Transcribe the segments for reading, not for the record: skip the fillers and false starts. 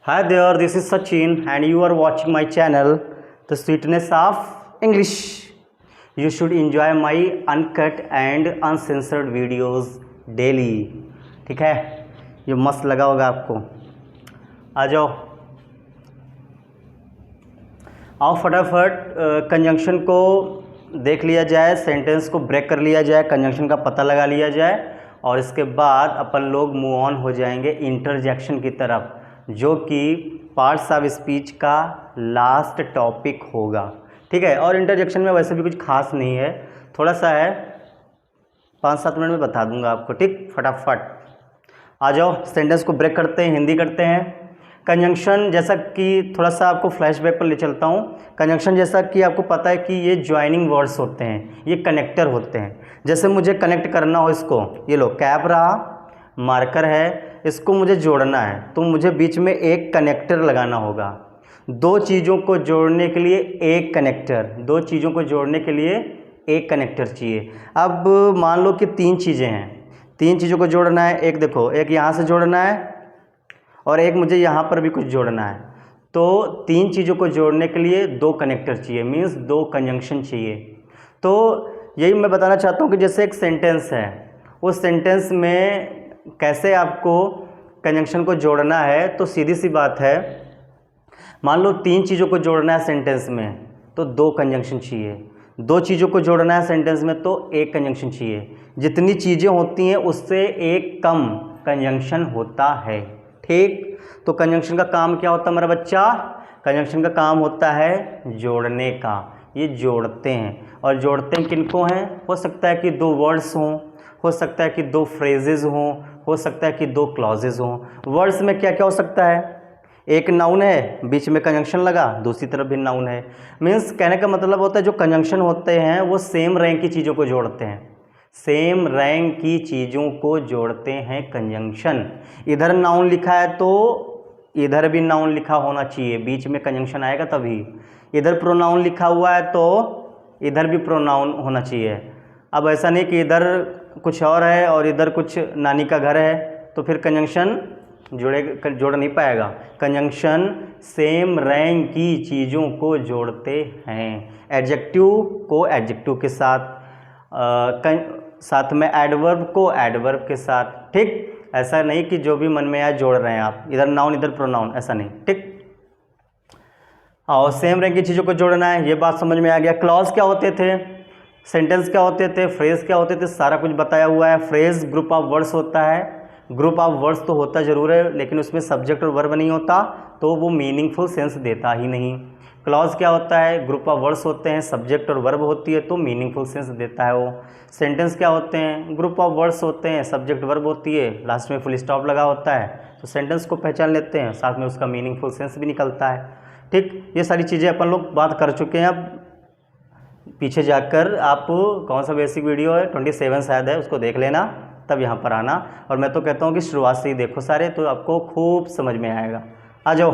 Hi there, this is Sachin and you are watching my channel, The Sweetness of English. You should enjoy my uncut and uncensored videos daily. ठीक है, ये मस्त लगा होगा आपको। आ जाओ, आओ फटाफट कंजंक्शन को देख लिया जाए, सेंटेंस को ब्रेक कर लिया जाए, कंजंक्शन का पता लगा लिया जाए और इसके बाद अपन लोग मूव ऑन हो जाएंगे इंटरजेक्शन की तरफ, जो कि पार्ट्स ऑफ स्पीच का लास्ट टॉपिक होगा। ठीक है, और इंटरजेक्शन में वैसे भी कुछ खास नहीं है, थोड़ा सा है, 5-7 मिनट में बता दूंगा आपको। ठीक, फटाफट आ जाओ, सेंटेंस को ब्रेक करते हैं, हिंदी करते हैं। कंजंक्शन, जैसा कि थोड़ा सा आपको फ्लैशबैक पर ले चलता हूँ। कंजंक्शन जैसा कि आपको पता है कि ये ज्वाइनिंग वर्ड्स होते हैं, ये कनेक्टर होते हैं। जैसे मुझे कनेक्ट करना हो इसको, ये लो कैप रहा, मार्कर है, इसको मुझे जोड़ना है तो मुझे बीच में एक कनेक्टर लगाना होगा। दो चीज़ों को जोड़ने के लिए एक कनेक्टर, दो चीज़ों को जोड़ने के लिए एक कनेक्टर चाहिए। अब मान लो कि 3 चीज़ें हैं, 3 चीज़ों को जोड़ना है। एक देखो, एक यहाँ से जोड़ना है और एक मुझे यहाँ पर भी कुछ जोड़ना है, तो 3 चीज़ों को जोड़ने के लिए 2 कनेक्टर चाहिए, मीन्स 2 कंजंक्शन चाहिए। तो यही मैं बताना चाहता हूँ कि जैसे एक सेंटेंस है, उस सेंटेंस में कैसे आपको कंजंक्शन को जोड़ना है। तो सीधी सी बात है, मान लो 3 चीज़ों को जोड़ना है सेंटेंस में तो 2 कंजंक्शन चाहिए, 2 चीज़ों को जोड़ना है सेंटेंस में तो 1 कंजंक्शन चाहिए। जितनी चीज़ें होती हैं उससे एक कम कंजंक्शन होता है। ठीक, तो कंजंक्शन का काम क्या होता है मेरा बच्चा? कंजंक्शन का काम होता है जोड़ने का। ये जोड़ते हैं, और जोड़ते हैं किनको हैं? हो सकता है कि 2 वर्ड्स हों, हो सकता है कि 2 फ्रेजेस हों, हो सकता है कि 2 क्लॉजेज हों। वर्ड्स में क्या क्या हो सकता है? एक नाउन है, बीच में कंजंक्शन लगा, दूसरी तरफ भी नाउन है। मीन्स कहने का मतलब होता है जो कंजंक्शन होते हैं वो सेम रैंक की चीज़ों को जोड़ते हैं, सेम रैंक की चीज़ों को जोड़ते हैं कंजंक्शन। इधर नाउन लिखा है तो इधर भी नाउन लिखा होना चाहिए, बीच में कंजंक्शन आएगा तभी। इधर प्रोनाउन लिखा हुआ है तो इधर भी प्रोनाउन होना चाहिए। अब ऐसा नहीं कि इधर कुछ और है और इधर कुछ नानी का घर है तो फिर कंजंक्शन जोड़ नहीं पाएगा। कंजंक्शन सेम रैंक की चीज़ों को जोड़ते हैं। एडजेक्टिव को एडजेक्टिव के साथ, साथ में एडवर्ब को एडवर्ब के साथ। ठीक, ऐसा नहीं कि जो भी मन में आए जोड़ रहे हैं आप, इधर नाउन इधर प्रोनाउन, ऐसा नहीं। ठीक, और सेम रैंक की चीज़ों को जोड़ना है, ये बात समझ में आ गया। क्लॉज क्या होते थे, सेंटेंस क्या होते थे, फ्रेज क्या होते थे, सारा कुछ बताया हुआ है। फ्रेज ग्रुप ऑफ वर्ड्स होता है, ग्रुप ऑफ वर्ड्स तो होता जरूर है लेकिन उसमें सब्जेक्ट और वर्ब नहीं होता तो वो मीनिंगफुल सेंस देता ही नहीं। क्लॉज क्या होता है, ग्रुप ऑफ वर्ड्स होते हैं, सब्जेक्ट और वर्ब होती है तो मीनिंगफुल सेंस देता है वो। सेंटेंस क्या होते हैं, ग्रुप ऑफ वर्ड्स होते हैं, सब्जेक्ट वर्ब होती है, लास्ट में फुल स्टॉप लगा होता है तो सेंटेंस को पहचान लेते हैं, साथ में उसका मीनिंगफुल सेंस भी निकलता है। ठीक, ये सारी चीज़ें अपन लोग बात कर चुके हैं। अब पीछे जाकर आप कौन सा बेसिक वीडियो है 27 शायद है, उसको देख लेना, तब यहाँ पर आना। और मैं तो कहता हूँ कि शुरुआत से ही देखो सारे, तो आपको खूब समझ में आएगा। आ जाओ।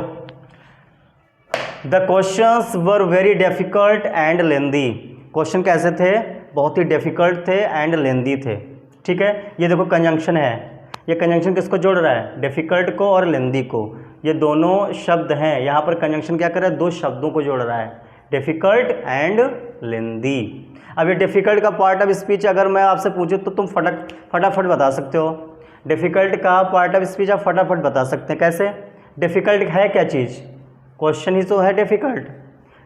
The questions were very difficult and lengthy. Question कैसे थे? बहुत ही डिफ़िकल्ट थे एंड लेंदी थे। ठीक है, ये देखो कंजंक्शन है, ये कंजंक्शन किसको जोड़ रहा है? डिफ़िकल्ट को और लेंदी को। ये दोनों शब्द हैं, यहाँ पर कंजंक्शन क्या कर रहा है? 2 शब्दों को जोड़ रहा है, डिफ़िकल्ट एंड लेंदी। अब ये डिफ़िकल्ट का पार्ट ऑफ स्पीच अगर मैं आपसे पूछूं तो तुम फटाफट बता सकते हो। डिफ़िकल्ट का पार्ट ऑफ स्पीच आप फटाफट बता सकते हैं। कैसे? डिफ़िकल्ट है क्या चीज़? क्वेश्चन ही तो है डिफ़िकल्ट।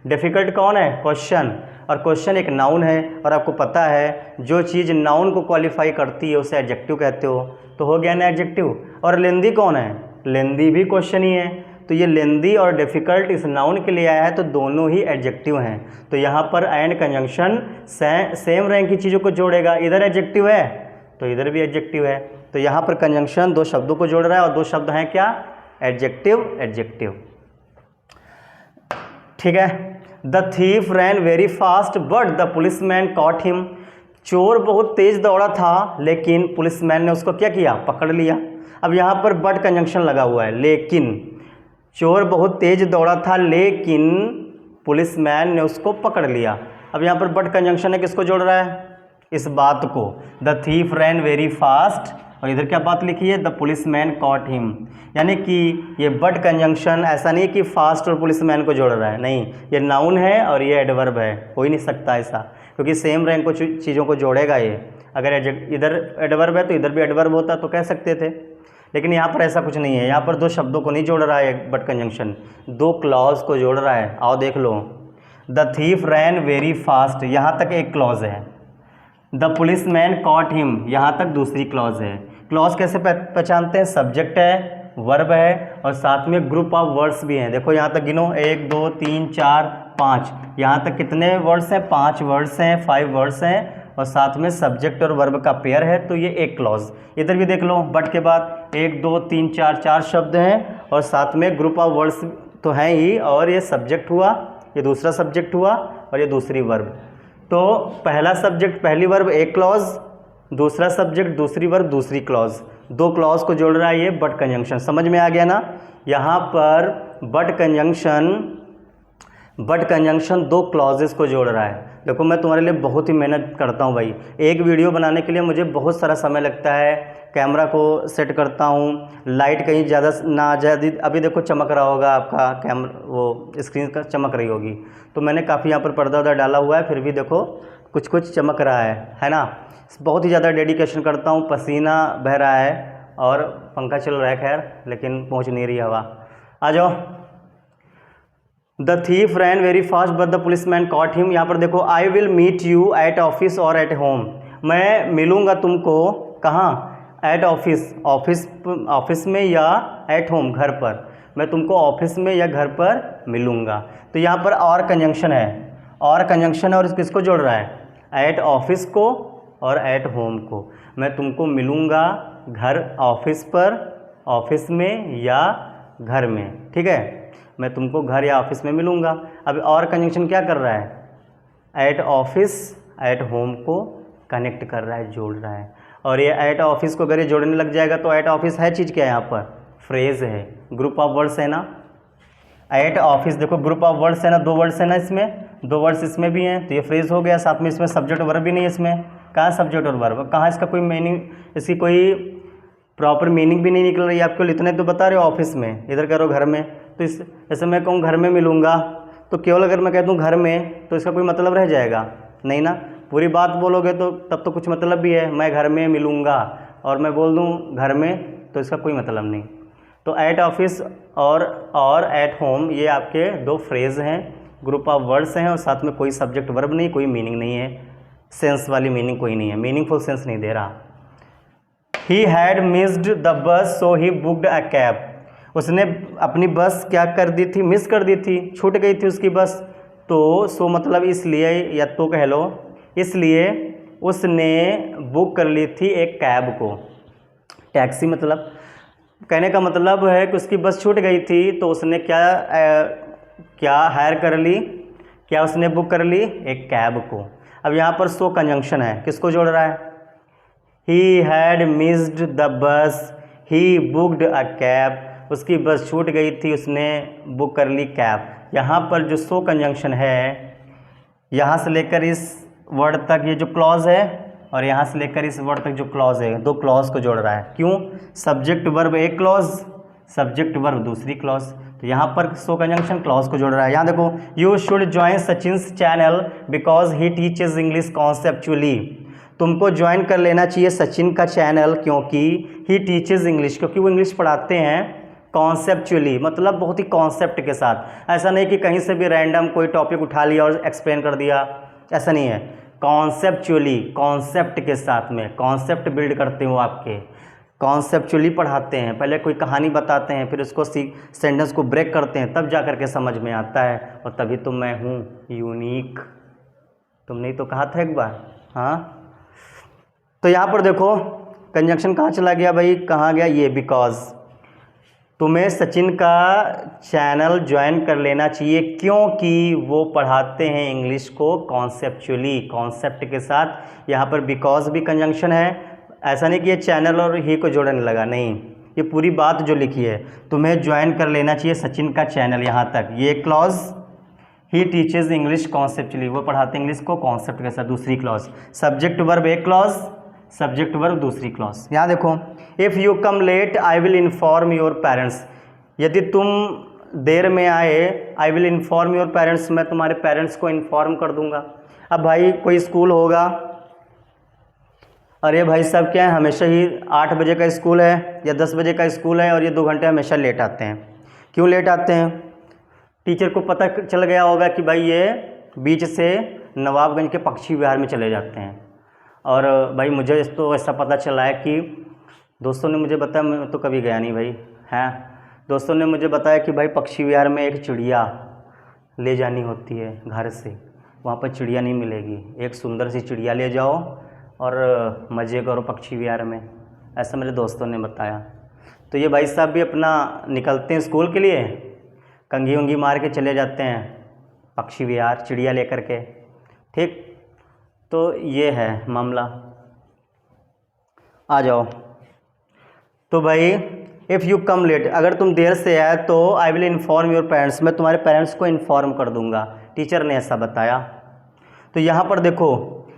डिफ़िकल्ट कौन है? क्वेश्चन। और क्वेश्चन एक नाउन है, और आपको पता है जो चीज़ नाउन को क्वालिफाई करती है उसे एडजेक्टिव कहते हो, तो हो गया ना एडजेक्टिव। और लेंदी कौन है? लेंदी भी क्वेश्चन ही है, तो ये लेंदी और डिफ़िकल्ट इस नाउन के लिए आया है तो दोनों ही एडजेक्टिव हैं। तो यहाँ पर एंड कंजंक्शन सेम रैंक की चीज़ों को जोड़ेगा, इधर एडजेक्टिव है तो इधर भी एडजेक्टिव है, तो यहाँ पर कंजंक्शन 2 शब्दों को जोड़ रहा है और 2 शब्द हैं क्या? Adjective, adjective. ठीक है। The thief ran very fast but the policeman caught him. चोर बहुत तेज दौड़ा था लेकिन पुलिसमैन ने उसको क्या किया? पकड़ लिया। अब यहाँ पर बट कंजंक्शन लगा हुआ है, लेकिन चोर बहुत तेज दौड़ा था लेकिन पुलिसमैन ने उसको पकड़ लिया। अब यहाँ पर बट कंजंक्शन है, किसको जोड़ रहा है? इस बात को। The thief ran very fast और इधर क्या बात लिखी है, द पुलिसमैन कॉट हिम, यानी कि ये बट कंजंक्शन ऐसा नहीं कि फास्ट और पुलिसमैन को जोड़ रहा है, नहीं, ये नाउन है और ये एडवर्ब है, हो ही नहीं सकता ऐसा, क्योंकि सेम रैंक को चीज़ों को जोड़ेगा ये। अगर इधर एडवर्ब है तो इधर भी एडवर्ब होता तो कह सकते थे, लेकिन यहाँ पर ऐसा कुछ नहीं है। यहाँ पर दो शब्दों को नहीं जोड़ रहा है बट कंजंक्शन, दो क्लॉज को जोड़ रहा है। आओ देख लो, the thief ran very fast, यहाँ तक एक क्लॉज है। द पुलिसमैन कॉट हिम, यहाँ तक दूसरी क्लॉज है। क्लॉज कैसे पहचानते हैं, सब्जेक्ट है, वर्ब है और साथ में ग्रुप ऑफ वर्ड्स भी हैं। देखो यहाँ तक गिनो, 1 2 3 4 5, यहाँ तक कितने वर्ड्स हैं, 5 वर्ड्स हैं, 5 वर्ड्स हैं और साथ में सब्जेक्ट और वर्ब का पेयर है, तो ये एक क्लॉज। इधर भी देख लो, बट के बाद 1 2 3 4 4 शब्द हैं और साथ में ग्रुप ऑफ वर्ड्स तो हैं ही, और ये सब्जेक्ट हुआ, ये दूसरा सब्जेक्ट हुआ और ये दूसरी वर्ब। तो पहला सब्जेक्ट पहली वर्ब एक क्लॉज, दूसरा सब्जेक्ट दूसरी वर्ब दूसरी क्लॉज, दो क्लॉज को जोड़ रहा है ये बट कंजंक्शन। समझ में आ गया ना। यहाँ पर बट कंजंक्शन दो क्लॉजेस को जोड़ रहा है। देखो मैं तुम्हारे लिए बहुत ही मेहनत करता हूँ भाई, एक वीडियो बनाने के लिए मुझे बहुत सारा समय लगता है, कैमरा को सेट करता हूँ, लाइट कहीं ज़्यादा ना आ जाए। अभी देखो चमक रहा होगा आपका कैमरा, वो स्क्रीन का चमक रही होगी, तो मैंने काफ़ी यहाँ पर पर्दा वर्दा डाला हुआ है, फिर भी देखो कुछ कुछ चमक रहा है ना। बहुत ही ज़्यादा डेडिकेशन करता हूँ, पसीना बह रहा है और पंखा चल रहा है खैर, लेकिन पहुँच नहीं रही हवा। आ जाओ। The thief ran very fast but the policeman caught him. यहाँ पर देखो, I will meet you at office और एट होम, मैं मिलूँगा तुमको कहाँ, एट ऑफिस, ऑफिस में या एट होम घर पर, मैं तुमको ऑफिस में या घर पर मिलूँगा। तो यहाँ पर और कंजंक्शन है, और कंजंक्शन है और किसको जोड़ रहा है, एट ऑफिस को और एट होम को। मैं तुमको मिलूँगा घर, ऑफिस पर, ऑफिस में या घर में, ठीक है, मैं तुमको घर या ऑफिस में मिलूँगा। अब और कंजंक्शन क्या कर रहा है, एट ऑफिस एट होम को कनेक्ट कर रहा है, जोड़ रहा है। और ये एट ऑफिस को अगर ये जोड़ने लग जाएगा तो एट ऑफिस है चीज़ क्या है, यहाँ पर फ्रेज है, ग्रुप ऑफ वर्ड्स है ना। एट ऑफिस देखो ग्रुप ऑफ वर्ड्स है ना, दो वर्ड्स है ना इसमें, दो वर्ड्स इसमें भी हैं, तो ये फ्रेज हो गया। साथ में इसमें सब्जेक्ट वर्ब भी नहीं है, इसमें कहाँ सब्जेक्ट और वर्ब, कहाँ इसका कोई मीनिंग, इसकी कोई प्रॉपर मीनिंग भी नहीं निकल रही है आपको, इतने तो बता रहे हो ऑफिस में, इधर करो घर में। तो इस जैसे मैं कहूँ घर में मिलूँगा, तो केवल अगर मैं कह दूँ घर में तो इसका कोई मतलब रह जाएगा नहीं ना, पूरी बात बोलोगे तो तब तो कुछ मतलब भी है। मैं घर में मिलूँगा और मैं बोल दूँ घर में, तो इसका कोई मतलब नहीं। तो एट ऑफिस और एट होम ये आपके दो फ्रेज हैं, ग्रुप ऑफ वर्ड्स हैं और साथ में कोई सब्जेक्ट वर्ब नहीं, कोई मीनिंग नहीं है, सेंस वाली मीनिंग कोई नहीं है, मीनिंगफुल सेंस नहीं दे रहा। He had missed the bus so he booked a cab, उसने अपनी बस क्या कर दी थी, मिस कर दी थी, छूट गई थी उसकी बस। तो सो मतलब इसलिए, या तो कह लो इसलिए उसने बुक कर ली थी एक कैब को, टैक्सी, मतलब कहने का मतलब है कि उसकी बस छूट गई थी तो उसने क्या हायर कर ली, क्या उसने बुक कर ली, एक कैब को। अब यहाँ पर सो कंजंक्शन है, किसको जोड़ रहा है, he had missed the bus he booked a cab, उसकी बस छूट गई थी उसने बुक कर ली कैब। यहाँ पर जो सो कंजंक्शन है, यहाँ से लेकर इस वर्ड तक ये जो क्लॉज है और यहाँ से लेकर इस वर्ड तक जो क्लॉज है, दो क्लॉज को जोड़ रहा है। क्यों, सब्जेक्ट वर्ब एक क्लॉज, सब्जेक्ट वर्ब दूसरी क्लॉज, तो यहाँ पर सो कंजंक्शन क्लॉज को जोड़ रहा है। यहाँ देखो, you should join Sachin's channel because he teaches English conceptually, तुमको ज्वाइन कर लेना चाहिए सचिन का चैनल क्योंकि ही टीचेज इंग्लिश, क्योंकि वो इंग्लिश पढ़ाते हैं कॉन्सेप्चुअली, मतलब बहुत ही कॉन्सेप्ट के साथ। ऐसा नहीं कि कहीं से भी रैंडम कोई टॉपिक उठा लिया और एक्सप्लेन कर दिया, ऐसा नहीं है, कॉन्सेप्चुअली, कॉन्सेप्ट के साथ में, कॉन्सेप्ट बिल्ड करते हो आपके, कॉन्सेप्चुअली पढ़ाते हैं। पहले कोई कहानी बताते हैं, फिर उसको सेंटेंस को ब्रेक करते हैं, तब जा कर के समझ में आता है, और तभी तो मैं हूँ यूनिक, तुमने तो कहा था एक बार। हाँ, तो यहाँ पर देखो कंजंक्शन कहाँ चला गया भाई, कहाँ गया ये, बिकॉज तुम्हें सचिन का चैनल ज्वाइन कर लेना चाहिए क्योंकि वो पढ़ाते हैं इंग्लिश को कॉन्सेप्चुअली, कॉन्सेप्ट के साथ। यहाँ पर बिकॉज भी कंजंक्शन है, ऐसा नहीं कि ये चैनल और ही को जोड़ने लगा, नहीं, ये पूरी बात जो लिखी है, तुम्हें ज्वाइन कर लेना चाहिए सचिन का चैनल, यहाँ तक ये clause, he teaches English conceptually, वो पढ़ाते इंग्लिश को कॉन्सेप्ट के साथ, दूसरी क्लॉज, सब्जेक्ट वर्ब एक क्लॉज, सब्जेक्ट वर्ब दूसरी क्लॉज। यहाँ देखो, if you come late I will inform your parents, यदि तुम देर में आए, I will inform your parents, मैं तुम्हारे पेरेंट्स को इन्फॉर्म कर दूंगा। अब भाई कोई स्कूल होगा, अरे भाई साहब क्या है, हमेशा ही 8 बजे का स्कूल है या 10 बजे का स्कूल है और ये 2 घंटे हमेशा लेट आते हैं। क्यों लेट आते हैं? टीचर को पता चल गया होगा कि भाई ये बीच से नवाबगंज के पक्षी विहार में चले जाते हैं। और भाई मुझे तो ऐसा पता चला है कि दोस्तों ने मुझे बताया, मैं तो कभी गया नहीं भाई, हैं दोस्तों ने मुझे बताया कि भाई पक्षी विहार में एक चिड़िया ले जानी होती है घर से, वहाँ पर चिड़िया नहीं मिलेगी, एक सुंदर सी चिड़िया ले जाओ और मज़े करो पक्षी विहार में, ऐसा मेरे दोस्तों ने बताया। तो ये भाई साहब भी अपना निकलते हैं स्कूल के लिए, कंघी उंगी मार के चले जाते हैं पक्षी विहार चिड़िया लेकर के, ठीक। तो ये है मामला, आ जाओ। तो भाई इफ़ यू कम लेट, अगर तुम देर से आए तो आई विल इन्फॉर्म योर पेरेंट्स, मैं तुम्हारे पेरेंट्स को इन्फॉर्म कर दूंगा, टीचर ने ऐसा बताया। तो यहाँ पर देखो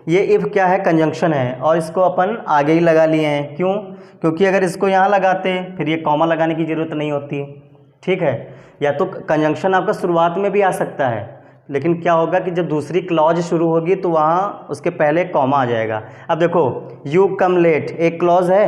ये इफ़ क्या है, कंजंक्शन है और इसको अपन आगे ही लगा लिए हैं। क्यों? क्योंकि अगर इसको यहाँ लगाते फिर ये कॉमा लगाने की ज़रूरत नहीं होती, ठीक है। या तो कंजंक्शन आपका शुरुआत में भी आ सकता है, लेकिन क्या होगा कि जब दूसरी क्लॉज शुरू होगी तो वहाँ उसके पहले कॉमा आ जाएगा। अब देखो यू कम लेट एक क्लॉज है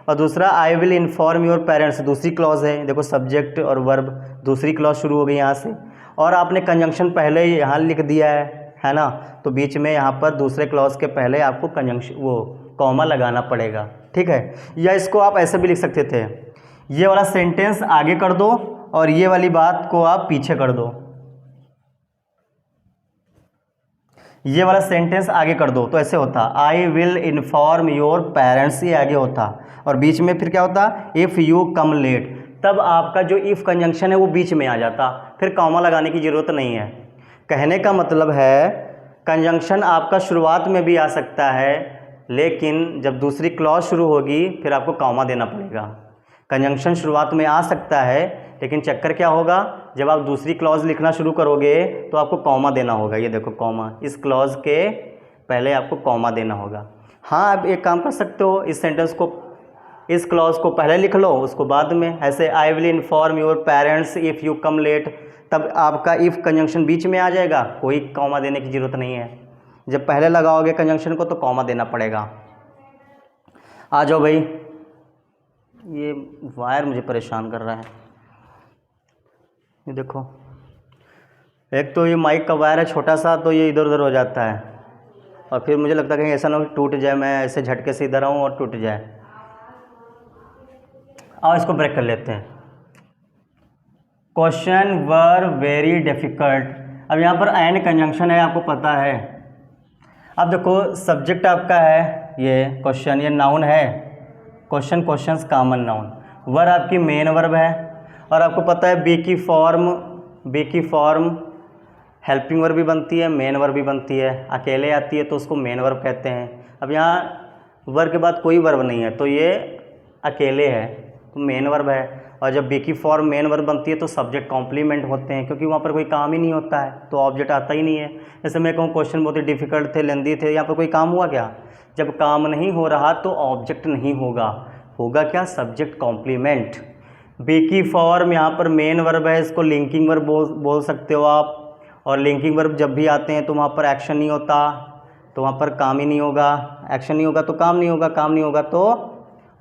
और दूसरा आई विल इन्फॉर्म योर पेरेंट्स दूसरी क्लॉज है। देखो सब्जेक्ट और वर्ब दूसरी क्लॉज शुरू हो गई यहाँ से, और आपने कंजंक्शन पहले ही यहाँ लिख दिया है ना, तो बीच में यहाँ पर दूसरे क्लॉज के पहले आपको कंजंक्शन वो कॉमा लगाना पड़ेगा, ठीक है। या इसको आप ऐसे भी लिख सकते थे, ये वाला सेंटेंस आगे कर दो और ये वाली बात को आप पीछे कर दो, ये वाला सेंटेंस आगे कर दो तो ऐसे होता आई विल इन्फॉर्म योर पेरेंट्स, ये आगे होता, और बीच में फिर क्या होता इफ़ यू कम लेट, तब आपका जो इफ़ कंजंक्शन है वो बीच में आ जाता, फिर कॉमा लगाने की ज़रूरत नहीं है। कहने का मतलब है कंजंक्शन आपका शुरुआत में भी आ सकता है, लेकिन जब दूसरी क्लॉज शुरू होगी फिर आपको कॉमा देना पड़ेगा। कंजंक्शन शुरुआत में आ सकता है, लेकिन चक्कर क्या होगा, जब आप दूसरी क्लॉज लिखना शुरू करोगे तो आपको कॉमा देना होगा। ये देखो कॉमा, इस क्लॉज के पहले आपको कॉमा देना होगा। हाँ, आप एक काम कर सकते हो, इस सेंटेंस को, इस क्लॉज को पहले लिख लो उसको बाद में, ऐसे I will inform your parents if you come late, तब आपका इफ़ कंजंक्शन बीच में आ जाएगा, कोई कॉमा देने की ज़रूरत नहीं है। जब पहले लगाओगे कंजंक्शन को तो कॉमा देना पड़ेगा। आ जाओ भाई, ये वायर मुझे परेशान कर रहा है, ये देखो, एक तो ये माइक का वायर है छोटा सा, तो ये इधर उधर हो जाता है और फिर मुझे लगता है कहीं ऐसा ना हो टूट जाए, मैं ऐसे झटके से इधर आऊँ और टूट जाए। आओ इसको ब्रेक कर लेते हैं। क्वेश्चन वर वेरी डिफ़िकल्ट, अब यहाँ पर एंड कंजंक्शन है, आपको पता है। अब देखो सब्जेक्ट आपका है ये क्वेश्चन, ये नाउन है, question questions common noun, verb आपकी मेन वर्ब है, और आपको पता है बी की फॉर्म हेल्पिंग वर्ब भी बनती है, मेन वर्ब भी बनती है। अकेले आती है तो उसको मेन वर्ब कहते हैं। अब यहाँ वर्ब के बाद कोई वर्ब नहीं है तो ये अकेले है तो मेन वर्ब है, और जब बी की फॉर्म मेन वर्ब बनती है तो सब्जेक्ट कॉम्प्लीमेंट होते हैं, क्योंकि वहाँ पर कोई काम ही नहीं होता है तो ऑब्जेक्ट आता ही नहीं है। जैसे मैं कहूँ क्वेश्चन बहुत ही डिफ़िकल्ट थे, लेंदी थे, यहाँ पर कोई काम हुआ क्या? जब काम नहीं हो रहा तो ऑब्जेक्ट नहीं होगा, होगा क्या? Subject complement. बी की फॉर्म यहाँ पर मेन वर्ब है, इसको लिंकिंग वर्ब बोल सकते हो आप, और लिंकिंग वर्ब जब भी आते हैं तो वहाँ पर एक्शन नहीं होता तो वहाँ पर काम ही नहीं होगा, एक्शन नहीं होगा तो काम नहीं होगा, काम नहीं होगा तो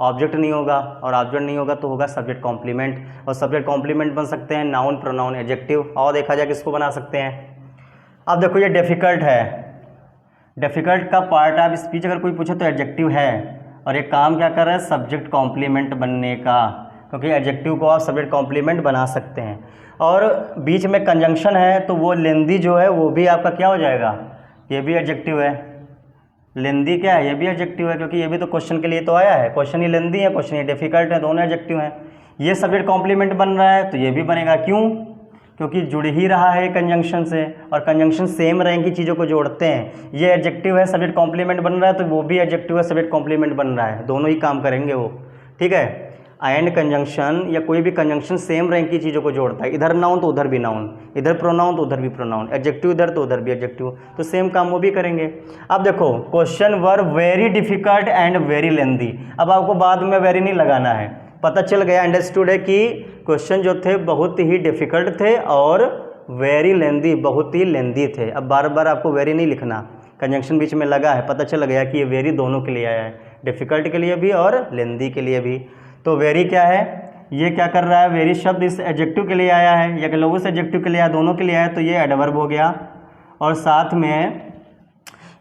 ऑब्जेक्ट नहीं होगा, और ऑब्जेक्ट नहीं होगा तो होगा सब्जेक्ट कॉम्प्लीमेंट, और सब्जेक्ट कॉम्प्लीमेंट बन सकते हैं नाउन, प्रोनाउन, एडजेक्टिव। और देखा जाए किसको बना सकते हैं। अब देखो ये डिफ़िकल्ट है, डिफ़िकल्ट का पार्ट ऑफ स्पीच अगर कोई पूछे तो एडजेक्टिव है, और ये काम क्या कर रहा है? सब्जेक्ट कॉम्प्लीमेंट बनने का, क्योंकि एडजेक्टिव को आप सब्जेक्ट कॉम्प्लीमेंट बना सकते हैं। और बीच में कंजंक्शन है तो वो लेंदी जो है वो भी आपका क्या हो जाएगा? ये भी एडजेक्टिव है। लेंदी क्या है? ये भी एडजेक्टिव है, क्योंकि ये भी तो क्वेश्चन के लिए तो आया है। क्वेश्चन ही लेंदी है, क्वेश्चन ही डिफ़िकल्ट है, दोनों एडजेक्टिव हैं। ये सब्जेक्ट कॉम्प्लीमेंट बन रहा है तो ये भी बनेगा। क्यों? क्योंकि जुड़ ही रहा है कंजंक्शन से, और कंजंक्शन सेम रैंक की चीज़ों को जोड़ते हैं। ये एडजेक्टिव है, सब्जेक्ट कॉम्प्लीमेंट बन रहा है, तो वो भी एडजेक्टिव है, सब्जेक्ट कॉम्प्लीमेंट बन रहा है, दोनों ही काम करेंगे वो। ठीक है, एंड कंजंक्शन या कोई भी कंजंक्शन सेम रैंक की चीज़ों को जोड़ता है, इधर नाउन तो उधर भी नाउन, इधर प्रोनाउन तो उधर भी प्रोनाउन, एडजेक्टिव इधर तो उधर भी एडजेक्टिव, तो सेम काम वो भी करेंगे। अब देखो question were very difficult and very lengthy. अब आपको बाद में वेरी नहीं लगाना है, पता चल गया, अंडरस्टूड है कि क्वेश्चन जो थे बहुत ही डिफिकल्ट थे और वेरी लेंदी, बहुत ही लेंदी थे। अब बार बार आपको वेरी नहीं लिखना, कंजंक्शन बीच में लगा है, पता चल गया कि ये वेरी दोनों के लिए आया है, डिफिकल्ट के लिए भी और लेंदी के लिए भी। तो वेरी क्या है, ये क्या कर रहा है, वेरी शब्द इस एडजेक्टिव के लिए आया है या क्लोज एडजेक्टिव के लिए आया, दोनों के लिए आया, तो ये एडवर्ब हो गया और साथ में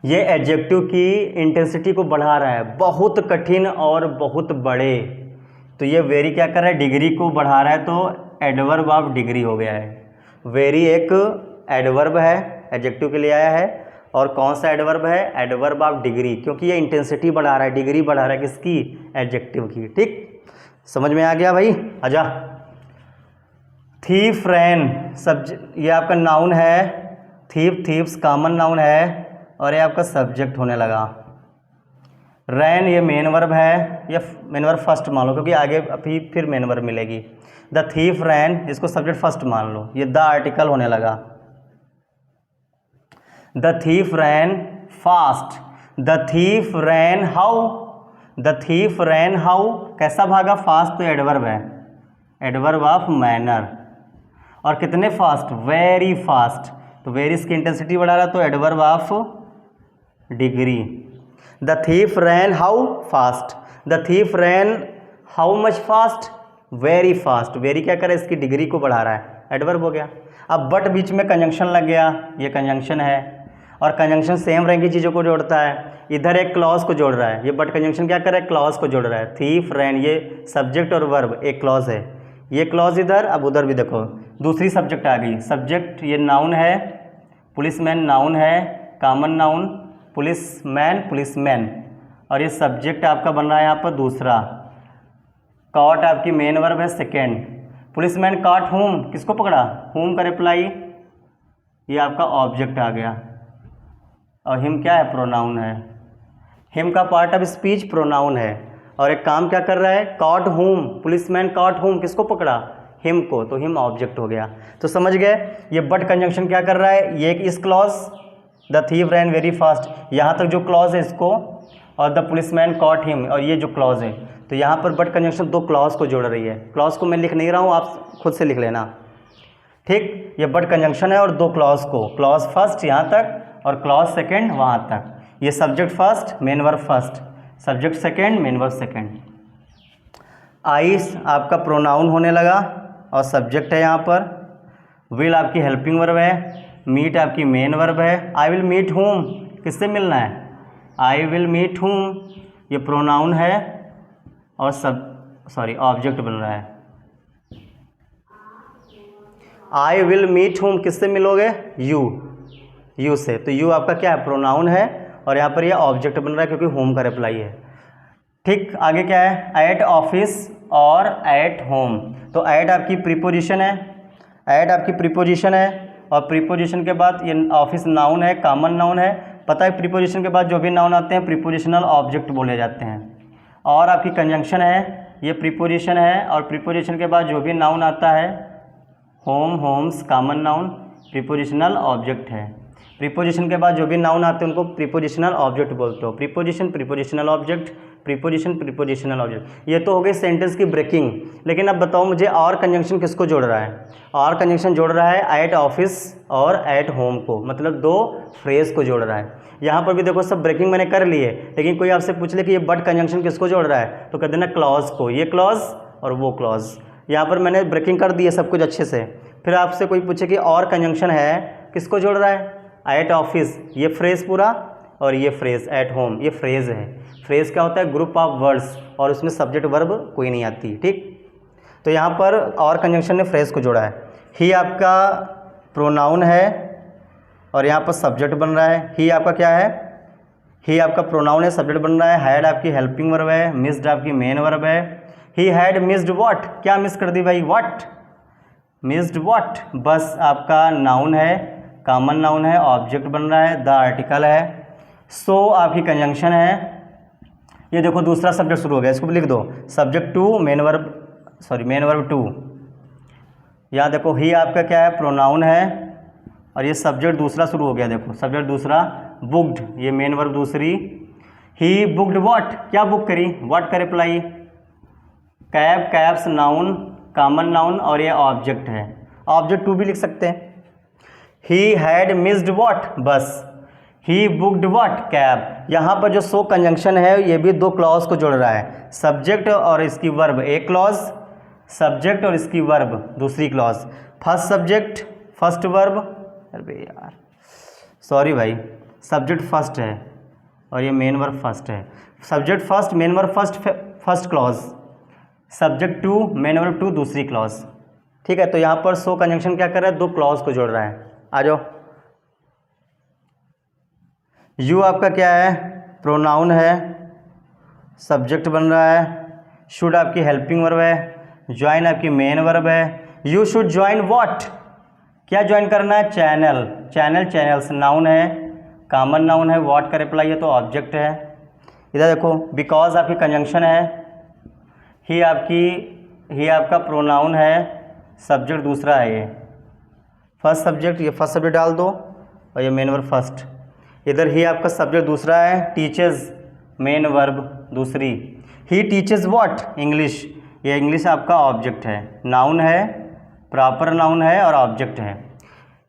ये एडजेक्टिव की इंटेंसिटी को बढ़ा रहा है, बहुत कठिन और बहुत बड़े। तो ये वेरी क्या कर रहा है, डिग्री को बढ़ा रहा है, तो एडवर्ब ऑफ डिग्री हो गया है। वेरी एक एडवर्ब है, एडजेक्टिव के लिए आया है, और कौन सा एडवर्ब है, एडवर्ब ऑफ डिग्री, क्योंकि ये इंटेंसिटी बढ़ा रहा है, डिग्री बढ़ा रहा है किसकी, एडजेक्टिव की। ठीक, समझ में आ गया भाई, आजा। थीफ रैन सब्जेक्ट, ये आपका नाउन है, थीफ थीफ्स कॉमन नाउन है और ये आपका सब्जेक्ट होने लगा। रैन ये मेन वर्ब है, ये मेन वर्ब फर्स्ट मान लो क्योंकि आगे अभी फिर मेन वर्ब मिलेगी। द थीफ रैन, इसको सब्जेक्ट फर्स्ट मान लो, ये द आर्टिकल होने लगा। The thief ran fast, the thief ran how, the thief ran how कैसा भागा, फास्ट तो एडवर्ब है, एडवर्ब ऑफ मैनर, और कितने फास्ट, वेरी फास्ट, तो वेरी इसकी इंटेंसिटी बढ़ा रहा, तो adverb of degree. The thief ran how fast, the thief ran how much fast, very fast, very क्या करे, इसकी डिग्री को बढ़ा रहा है, एडवर्ब हो गया। अब बट बीच में कंजंक्शन लग गया, ये कंजंक्शन है और कंजंक्शन सेम रैंक की चीज़ों को जोड़ता है, इधर एक क्लॉज को जोड़ रहा है, ये बट कंजंक्शन क्या कर रहा है, क्लॉज को जोड़ रहा है। थीफ रैन ये सब्जेक्ट और वर्ब, एक क्लॉज है, ये क्लॉज इधर, अब उधर भी देखो दूसरी सब्जेक्ट आ गई, सब्जेक्ट ये नाउन है, पुलिसमैन नाउन है, कॉमन नाउन, पुलिसमैन पुलिसमैन, और ये सब्जेक्ट आपका बन रहा है यहाँ पर दूसरा। कॉट आपकी मेन वर्ब है सेकेंड, पुलिसमैन कॉट हुम, किसको पकड़ा, हुम का रिप्लाई, ये आपका ऑब्जेक्ट आ गया, और हिम क्या है, प्रोनाउन है, हिम का पार्ट ऑफ स्पीच प्रोनाउन है, और एक काम क्या कर रहा है, कॉट हुम, पुलिसमैन कॉट हुम, किसको पकड़ा, हिम को, तो हिम ऑब्जेक्ट हो गया। तो समझ गए, ये बट कंजंक्शन क्या कर रहा है, ये इस clause the thief ran very fast, यहाँ तक जो क्लॉज है इसको, और द पुलिसमैन कॉट हिम, और ये जो क्लॉज है, तो यहाँ पर बट कंजंक्शन दो क्लॉज को जोड़ रही है। क्लॉज को मैं लिख नहीं रहा हूँ, आप खुद से लिख लेना, ठीक। ये बट कंजंक्शन है और दो क्लॉज को, क्लॉज फर्स्ट यहाँ तक और क्लॉज सेकेंड वहाँ तक, ये subject first main verb first, subject second main verb second. Ice आपका प्रोनाउन होने लगा और सब्जेक्ट है यहाँ पर, विल आपकी हेल्पिंग वर्ब है, मीट आपकी मेन वर्ब है, आई विल मीट हुम, किससे मिलना है, आई विल मीट हुम, ये प्रोनाउन है और ऑब्जेक्ट बन रहा है। आई विल मीट हुम किससे मिलोगे, यू से, तो यू आपका क्या है, प्रोनाउन है, और यहाँ पर ये ऑब्जेक्ट बन रहा है क्योंकि होम का रिप्लाई है। ठीक, आगे क्या है, एट ऑफिस और एट होम, तो एट आपकी प्रीपोजिशन है, एट आपकी प्रीपोजिशन है, और प्रीपोजिशन के बाद ये ऑफिस नाउन है, कॉमन नाउन है, पता है प्रीपोजिशन के बाद जो भी नाउन आते हैं प्रीपोजिशनल ऑब्जेक्ट बोले जाते हैं। और आपकी कंजंक्शन है, ये प्रीपोजिशन है, और प्रीपोजिशन के बाद जो भी नाउन आता है, home homes common noun, prepositional object है। प्रीपोजिशन के बाद जो भी नाउन आते हैं उनको प्रीपोजिशनल ऑब्जेक्ट बोलते हो, preposition prepositional object, preposition prepositional object. ये तो हो गई सेंटेंस की ब्रेकिंग। लेकिन अब बताओ मुझे और कंजंक्शन किसको जोड़ रहा है, और कंजंक्शन जोड़ रहा है एट ऑफिस और एट होम को, मतलब दो फ्रेज को जोड़ रहा है। यहाँ पर भी देखो सब ब्रेकिंग मैंने कर ली है, लेकिन कोई आपसे पूछ ले कि ये बट कंजंक्शन किसको जोड़ रहा है, तो कह देना क्लॉज को, ये क्लॉज और वो क्लॉज। यहाँ पर मैंने ब्रेकिंग कर दी है सब कुछ अच्छे से। फिर आपसे कोई पूछे कि और कंजंक्शन है किसको जोड़ रहा है, एट ऑफिस ये फ्रेज पूरा, और ये फ्रेज एट होम ये फ्रेज है। फ्रेज क्या होता है, ग्रुप ऑफ वर्ड्स, और उसमें सब्जेक्ट वर्ब कोई नहीं आती। ठीक, तो यहाँ पर और कंजंक्शन ने फ्रेज को जोड़ा है। ही आपका प्रोनाउन है और यहाँ पर सब्जेक्ट बन रहा है। ही आपका क्या है, ही आपका प्रोनाउन है, सब्जेक्ट बन रहा है। हैड आपकी हेल्पिंग वर्ब है, मिस्ड आपकी मेन वर्ब है। ही हैड मिस्ड व्हाट, क्या मिस कर दी भाई, व्हाट, मिस्ड व्हाट। बस आपका नाउन है, कॉमन नाउन है, ऑब्जेक्ट बन रहा है, द आर्टिकल है। सो आपकी कंजंक्शन है, ये देखो दूसरा सब्जेक्ट शुरू हो गया, इसको भी लिख दो, subject two main verb two. यहाँ देखो ही आपका क्या है, प्रोनाउन है, और ये सब्जेक्ट दूसरा शुरू हो गया, देखो सब्जेक्ट दूसरा बुक्ड, ये मेन वर्ब दूसरी। ही बुक्ड व्हाट, क्या बुक करी, व्हाट का reply, cab, cabs noun, common noun, और ये ऑब्जेक्ट है, ऑब्जेक्ट टू भी लिख सकते हैं। ही हैड मिस्ड व्हाट, बस। ही बुक्ड व्हाट, कैब। यहाँ पर जो सो कंजंक्शन है ये भी दो क्लॉज को जोड़ रहा है, सब्जेक्ट और इसकी वर्ब एक क्लॉज, सब्जेक्ट और इसकी वर्ब दूसरी clause, first subject first verb, अरे यार सॉरी भाई, सब्जेक्ट फर्स्ट है और ये मेन वर्ब फर्स्ट है, subject first main verb first clause, subject two main verb two दूसरी क्लॉज। ठीक है, तो यहाँ पर सो कंजंक्शन क्या कर रहा है, दो क्लॉज को जोड़ रहा है। आ जाओ, यू आपका क्या है, प्रोनाउन है, सब्जेक्ट बन रहा है, शुड आपकी हेल्पिंग वर्ब है, ज्वाइन आपकी मेन वर्ब है। यू शुड ज्वाइन व्हाट, क्या ज्वाइन करना है, चैनल, चैनल्स नाउन है, कॉमन नाउन है, व्हाट का रिप्लाई है तो ऑब्जेक्ट है। इधर देखो बिकॉज आपकी कंजंक्शन है, ही आपका प्रोनाउन है, सब्जेक्ट दूसरा है, ये फर्स्ट सब्जेक्ट, ये फर्स्ट सब्जेक्ट डाल दो और ये मेन वर्ब फर्स्ट। इधर ही आपका सब्जेक्ट दूसरा है, टीचर्स मेन वर्ब दूसरी। ही टीचर्स व्हाट, इंग्लिश, ये इंग्लिश आपका ऑब्जेक्ट है, नाउन है, प्रॉपर नाउन है और ऑब्जेक्ट है।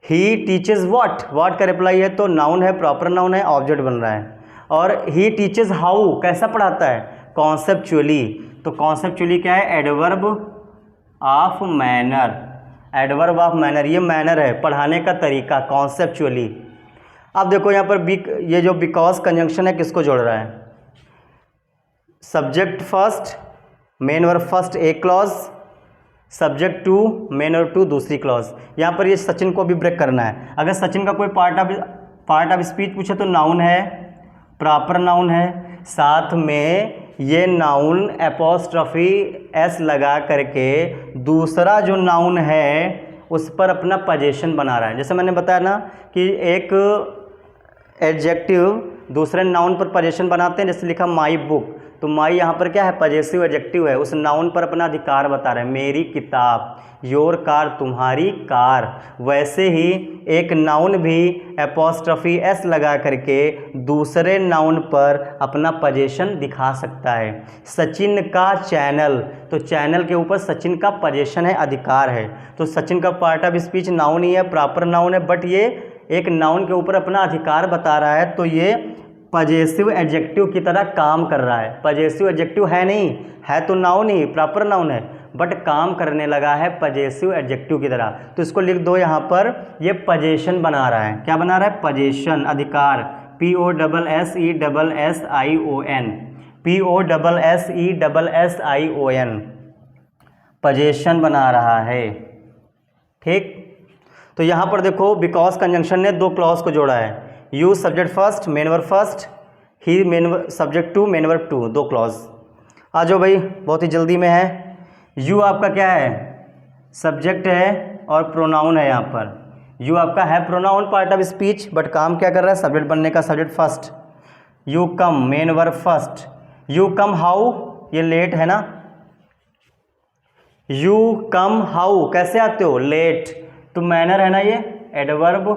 ही टीचर्स व्हाट का रिप्लाई है तो नाउन है, प्रॉपर नाउन है, ऑब्जेक्ट बन रहा है। और ही टीचर्स हाउ, कैसा पढ़ाता है, कॉन्सेप्चुअली, तो कॉन्सेप्चुअली क्या है, adverb of manner, adverb of manner, ये मैनर है पढ़ाने का तरीका, कॉन्सेप्चुअली। अब देखो यहाँ पर ये जो बिकॉज कंजंक्शन है किसको जोड़ रहा है, subject first main verb first एक clause, subject two main verb two दूसरी क्लॉज। यहाँ पर ये सचिन को भी ब्रेक करना है। अगर सचिन का कोई पार्ट ऑफ स्पीच पूछे तो नाउन है, प्रॉपर नाउन है, साथ में ये नाउन एपोस्ट्रॉफी एस लगा करके दूसरा जो नाउन है उस पर अपना पोजीशन बना रहा है। जैसे मैंने बताया ना कि एक एडजेक्टिव दूसरे नाउन पर पोजीशन बनाते हैं, जैसे लिखा माई बुक, तो माई यहाँ पर क्या है, पॉजेसिव एडजेक्टिव है, उस नाउन पर अपना अधिकार बता रहा है, मेरी किताब, योर कार तुम्हारी कार। वैसे ही एक नाउन भी एपोस्ट्रॉफी एस लगा करके दूसरे नाउन पर अपना पोजीशन दिखा सकता है। सचिन का चैनल, तो चैनल के ऊपर सचिन का पोजीशन है, अधिकार है। तो सचिन का पार्ट ऑफ स्पीच नाउन ही है, प्रॉपर नाउन है, बट ये एक नाउन के ऊपर अपना अधिकार बता रहा है, तो ये पॉजेसिव एडजेक्टिव की तरह काम कर रहा है। पॉजेसिव एडजेक्टिव है नहीं, है तो नाउन ही, प्रॉपर नाउन है, बट काम करने लगा है पॉजेसिव एडजेक्टिव की तरह। तो इसको लिख दो यहाँ पर, ये पोजीशन बना रहा है, क्या बना रहा है, पोजीशन, अधिकार, POSSESSION, पोजीशन बना रहा है। ठीक, तो यहाँ पर देखो बिकॉज कंजंक्शन ने दो क्लॉज को जोड़ा है, you subject first main verb first, he main subject two main verb two, दो क्लॉज। आ जाओ भाई, बहुत ही जल्दी में है। यू आपका क्या है, सब्जेक्ट है और प्रोनाउन है। यहाँ पर यू आपका है pronoun part of speech, but काम क्या कर रहा है, सब्जेक्ट बनने का, subject first. You come main verb first, you come how, ये लेट है ना, यू कम हाउ कैसे आते हो, लेट, तो मैनर है ना, ये एडवर्ब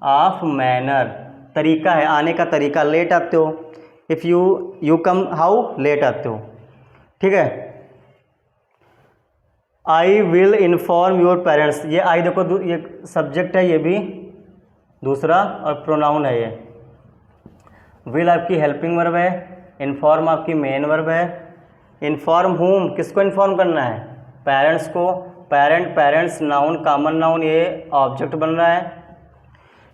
ऑफ मैनर, तरीका है, आने का तरीका, लेट आते हो। If you come how, late आते हो। ठीक है, I will inform your parents, ये आई देखो ये सब्जेक्ट है, ये भी दूसरा, और प्रोनाउन है ये। विल आपकी हेल्पिंग वर्ब है, इन्फॉर्म आपकी मेन वर्ब है। इन्फॉर्म हुम, किसको इन्फॉर्म करना है, पेरेंट्स को, पेरेंट्स नाउन, कॉमन नाउन, ये ऑब्जेक्ट बन रहा है।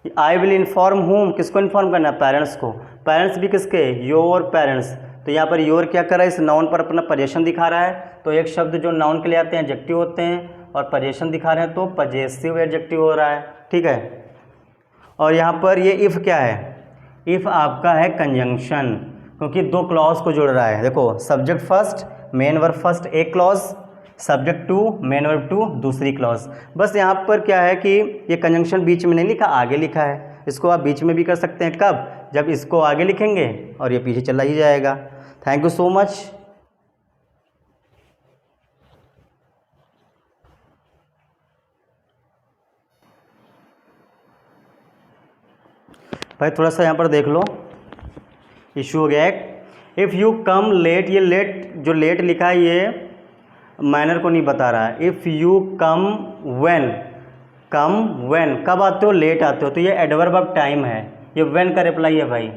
आई विल इन्फॉर्म हुम, किसको इन्फॉर्म करना है, पेरेंट्स को, पेरेंट्स भी किसके, योर पेरेंट्स। तो यहाँ पर योर क्या कर रहा है, इस नाउन पर अपना पोजीशन दिखा रहा है। तो एक शब्द जो नाउन के लिए आते हैं एडजेक्टिव होते हैं और पोजीशन दिखा रहे हैं, तो पॉजेसिव एडजेक्टिव हो रहा है। ठीक है, और यहाँ पर ये इफ़ क्या है, इफ़ आपका है कंजंक्शन, क्योंकि दो क्लॉज को जोड़ रहा है। देखो subject first main verb first एक clause, subject two main verb two दूसरी क्लॉज। बस यहाँ पर क्या है कि ये कंजंक्शन बीच में नहीं लिखा, आगे लिखा है। इसको आप बीच में भी कर सकते हैं, कब, जब इसको आगे लिखेंगे और ये पीछे चला ही जाएगा। Thank you so much. भाई थोड़ा सा यहाँ पर देख लो, इशू हो गया है। इफ़ यू कम लेट, ये लेट जो लेट लिखा है ये मैनर को नहीं बता रहा है। इफ़ यू कम व्हेन कब आते हो, लेट आते हो, तो ये एडवर्ब ऑफ टाइम है, ये व्हेन का रिप्लाई है भाई।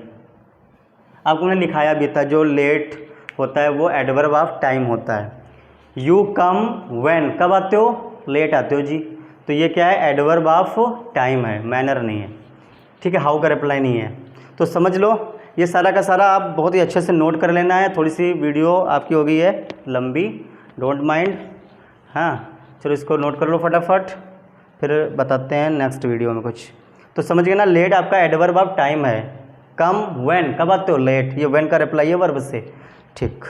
आपको मैंने लिखाया भी था, जो लेट होता है वो एडवर्ब ऑफ टाइम होता है। यू कम व्हेन कब आते हो, लेट आते हो जी, तो ये क्या है, एडवर्ब ऑफ टाइम है, मैनर नहीं है, ठीक है, हाउ का रिप्लाई नहीं है। तो समझ लो ये सारा का सारा आप बहुत ही अच्छे से नोट कर लेना है। थोड़ी सी वीडियो आपकी हो गई है लंबी, डोंट माइंड, हाँ चलो इसको नोट कर लो फटाफट, फिर बताते हैं नेक्स्ट वीडियो में कुछ। तो समझ गए ना, लेट आपका एडवर्ब ऑफ टाइम है। कम व्हेन कब आते हो, लेट, ये व्हेन का रिप्लाई है वर्ब से, ठीक।